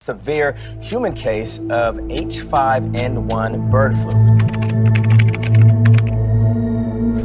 Severe human case of H5N1 bird flu.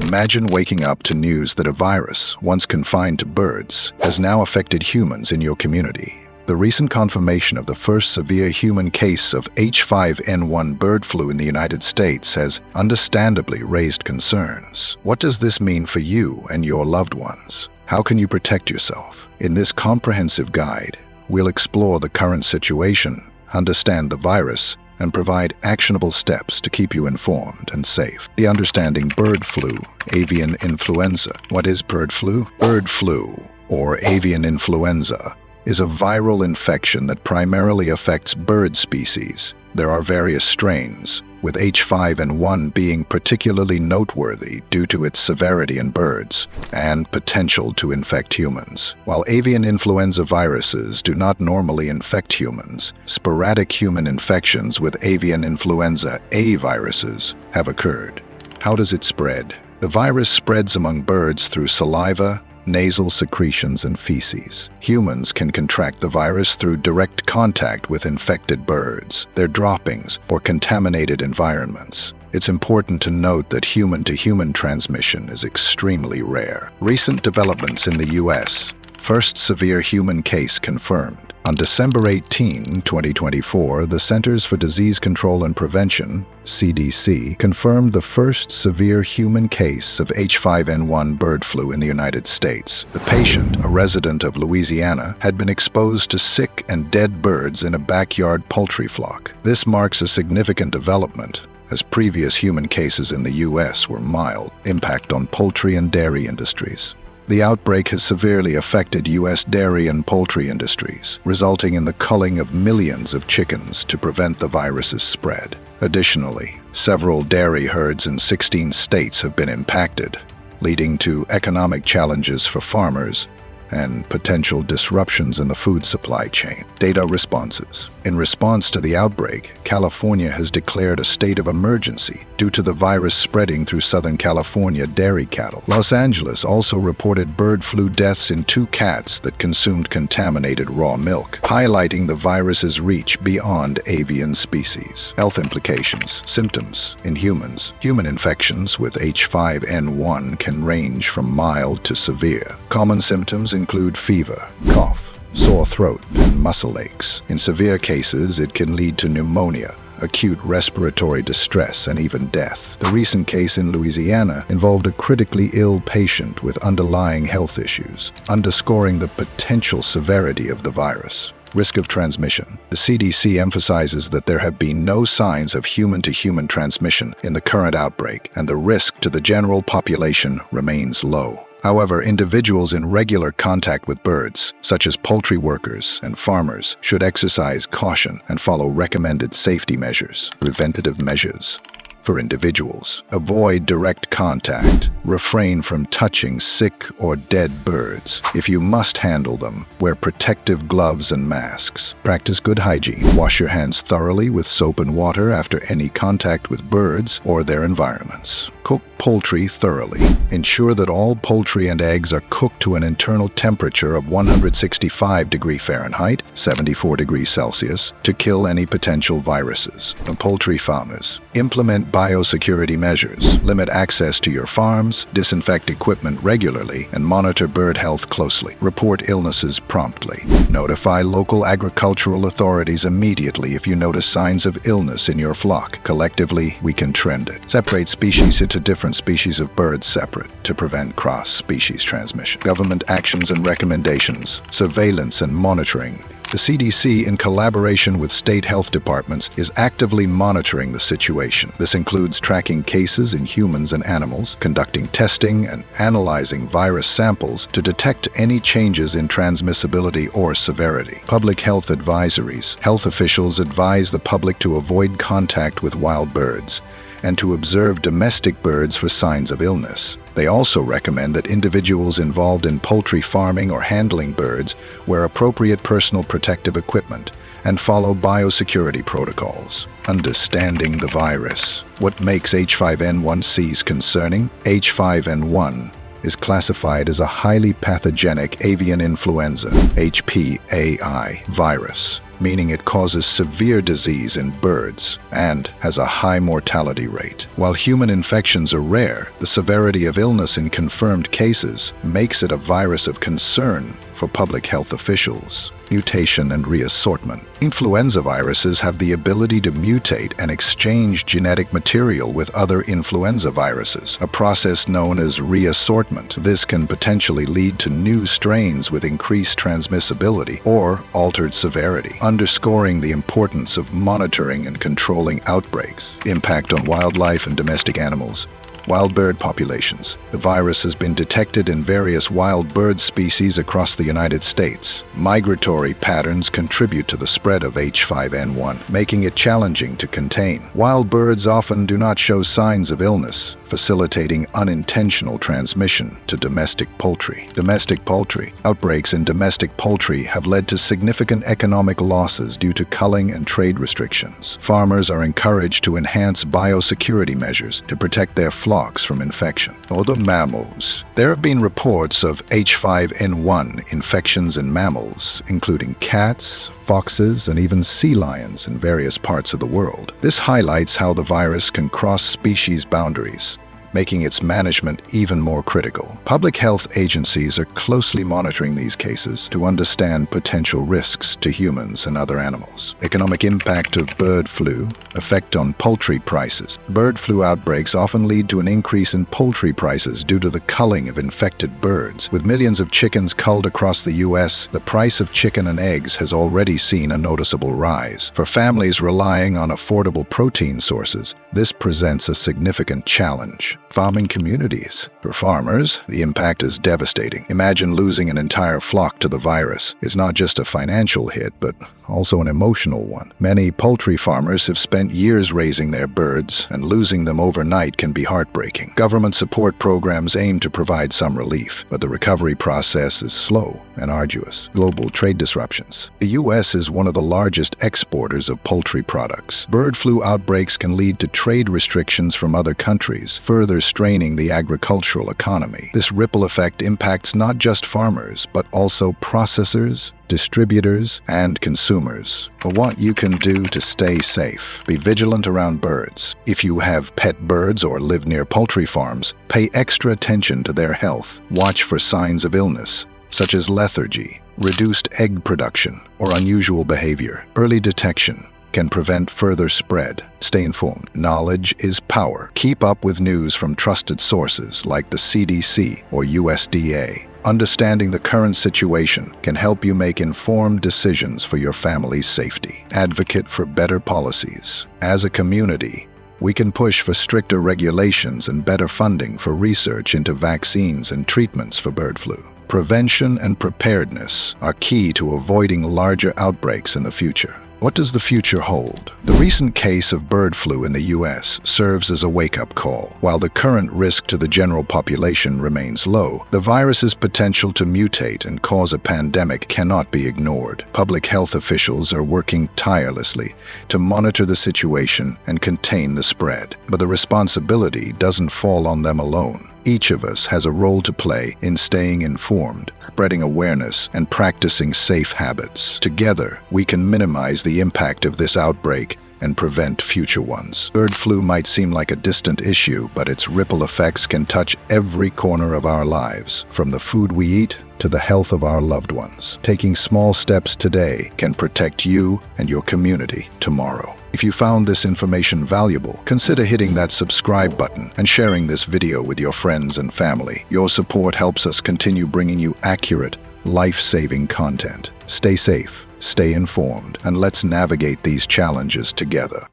Imagine waking up to news that a virus, once confined to birds, has now affected humans in your community. The recent confirmation of the first severe human case of H5N1 bird flu in the United States has understandably raised concerns. What does this mean for you and your loved ones? How can you protect yourself? In this comprehensive guide, we'll explore the current situation, understand the virus, and provide actionable steps to keep you informed and safe. The understanding bird flu, avian influenza. What is bird flu? Bird flu, or avian influenza, is a viral infection that primarily affects bird species. There are various strains, with H5N1 being particularly noteworthy due to its severity in birds and potential to infect humans. While avian influenza viruses do not normally infect humans, sporadic human infections with avian influenza A viruses have occurred. How does it spread? The virus spreads among birds through saliva, nasal secretions, and feces. Humans can contract the virus through direct contact with infected birds, their droppings, or contaminated environments. It's important to note that human-to-human transmission is extremely rare. Recent developments in the U.S. First severe human case confirmed. On December 18, 2024, the Centers for Disease Control and Prevention, CDC, confirmed the first severe human case of H5N1 bird flu in the United States. The patient, a resident of Louisiana, had been exposed to sick and dead birds in a backyard poultry flock. This marks a significant development, as previous human cases in the U.S. were mild. Impact on poultry and dairy industries. The outbreak has severely affected U.S. dairy and poultry industries, resulting in the culling of millions of chickens to prevent the virus's spread. Additionally, several dairy herds in 16 states have been impacted, leading to economic challenges for farmers and potential disruptions in the food supply chain. Data responses. In response to the outbreak, California has declared a state of emergency due to the virus spreading through Southern California dairy cattle. Los Angeles also reported bird flu deaths in 2 cats that consumed contaminated raw milk, highlighting the virus's reach beyond avian species. Health implications. Symptoms. In humans, human infections with H5N1 can range from mild to severe. Common symptoms include fever, cough, sore throat, and muscle aches. In severe cases, it can lead to pneumonia, acute respiratory distress, and even death. The recent case in Louisiana involved a critically ill patient with underlying health issues, underscoring the potential severity of the virus. Risk of transmission. The CDC emphasizes that there have been no signs of human-to-human transmission in the current outbreak, and the risk to the general population remains low. However, individuals in regular contact with birds, such as poultry workers and farmers, should exercise caution and follow recommended safety measures. Preventative measures. For individuals, avoid direct contact. Refrain from touching sick or dead birds. If you must handle them, wear protective gloves and masks. Practice good hygiene. Wash your hands thoroughly with soap and water after any contact with birds or their environments. Cook poultry thoroughly. Ensure that all poultry and eggs are cooked to an internal temperature of 165 degrees Fahrenheit, 74 degrees Celsius, to kill any potential viruses. Poultry farmers, implement biosecurity measures. Limit access to your farms, disinfect equipment regularly, and monitor bird health closely. Report illnesses promptly. Notify local agricultural authorities immediately if you notice signs of illness in your flock. Collectively, we can trend it. Separate species into different species of birds separate to prevent cross-species transmission. Government actions and recommendations. Surveillance and monitoring. The CDC, in collaboration with state health departments, is actively monitoring the situation. This includes tracking cases in humans and animals, conducting testing, and analyzing virus samples to detect any changes in transmissibility or severity. Public health advisories. Health officials advise the public to avoid contact with wild birds and to observe domestic birds for signs of illness. They also recommend that individuals involved in poultry farming or handling birds wear appropriate personal protective equipment and follow biosecurity protocols. Understanding the virus. What makes H5N1 concerning? H5N1 is classified as a highly pathogenic avian influenza (HPAI) virus meaning it causes severe disease in birds and has a high mortality rate. While human infections are rare, the severity of illness in confirmed cases makes it a virus of concern for public health officials. Mutation and reassortment. Influenza viruses have the ability to mutate and exchange genetic material with other influenza viruses, a process known as reassortment. This can potentially lead to new strains with increased transmissibility or altered severity, underscoring the importance of monitoring and controlling outbreaks. Impact on wildlife and domestic animals. Wild bird populations. The virus has been detected in various wild bird species across the United States. Migratory patterns contribute to the spread of H5N1, making it challenging to contain. Wild birds often do not show signs of illness, facilitating unintentional transmission to domestic poultry. Domestic poultry. Outbreaks in domestic poultry have led to significant economic losses due to culling and trade restrictions. Farmers are encouraged to enhance biosecurity measures to protect their flocks from infection. Other mammals. There have been reports of H5N1 infections in mammals, including cats, foxes, and even sea lions in various parts of the world. This highlights how the virus can cross species boundaries, making its management even more critical. Public health agencies are closely monitoring these cases to understand potential risks to humans and other animals. Economic impact of bird flu, effect on poultry prices. Bird flu outbreaks often lead to an increase in poultry prices due to the culling of infected birds. With millions of chickens culled across the U.S., the price of chicken and eggs has already seen a noticeable rise. For families relying on affordable protein sources, this presents a significant challenge. Farming communities. For farmers, the impact is devastating. Imagine losing an entire flock to the virus. It's not just a financial hit, but also an emotional one. Many poultry farmers have spent years raising their birds, and losing them overnight can be heartbreaking. Government support programs aim to provide some relief, but the recovery process is slow and arduous. Global trade disruptions. The U.S. is one of the largest exporters of poultry products. Bird flu outbreaks can lead to trade restrictions from other countries, further straining the agricultural economy. This ripple effect impacts not just farmers, but also processors, distributors, and consumers. But what you can do to stay safe. Be vigilant around birds. If you have pet birds or live near poultry farms, pay extra attention to their health. Watch for signs of illness, such as lethargy, reduced egg production, or unusual behavior. Early detection can prevent further spread. Stay informed. Knowledge is power. Keep up with news from trusted sources like the CDC or USDA. Understanding the current situation can help you make informed decisions for your family's safety. Advocate for better policies. As a community, we can push for stricter regulations and better funding for research into vaccines and treatments for bird flu. Prevention and preparedness are key to avoiding larger outbreaks in the future. What does the future hold? The recent case of bird flu in the U.S. serves as a wake-up call. While the current risk to the general population remains low, the virus's potential to mutate and cause a pandemic cannot be ignored. Public health officials are working tirelessly to monitor the situation and contain the spread. But the responsibility doesn't fall on them alone. Each of us has a role to play in staying informed, spreading awareness, and practicing safe habits. Together, we can minimize the impact of this outbreak and prevent future ones. Bird flu might seem like a distant issue, but its ripple effects can touch every corner of our lives, from the food we eat to the health of our loved ones. Taking small steps today can protect you and your community tomorrow. If you found this information valuable, consider hitting that subscribe button and sharing this video with your friends and family. Your support helps us continue bringing you accurate, life-saving content. Stay safe, stay informed, and let's navigate these challenges together.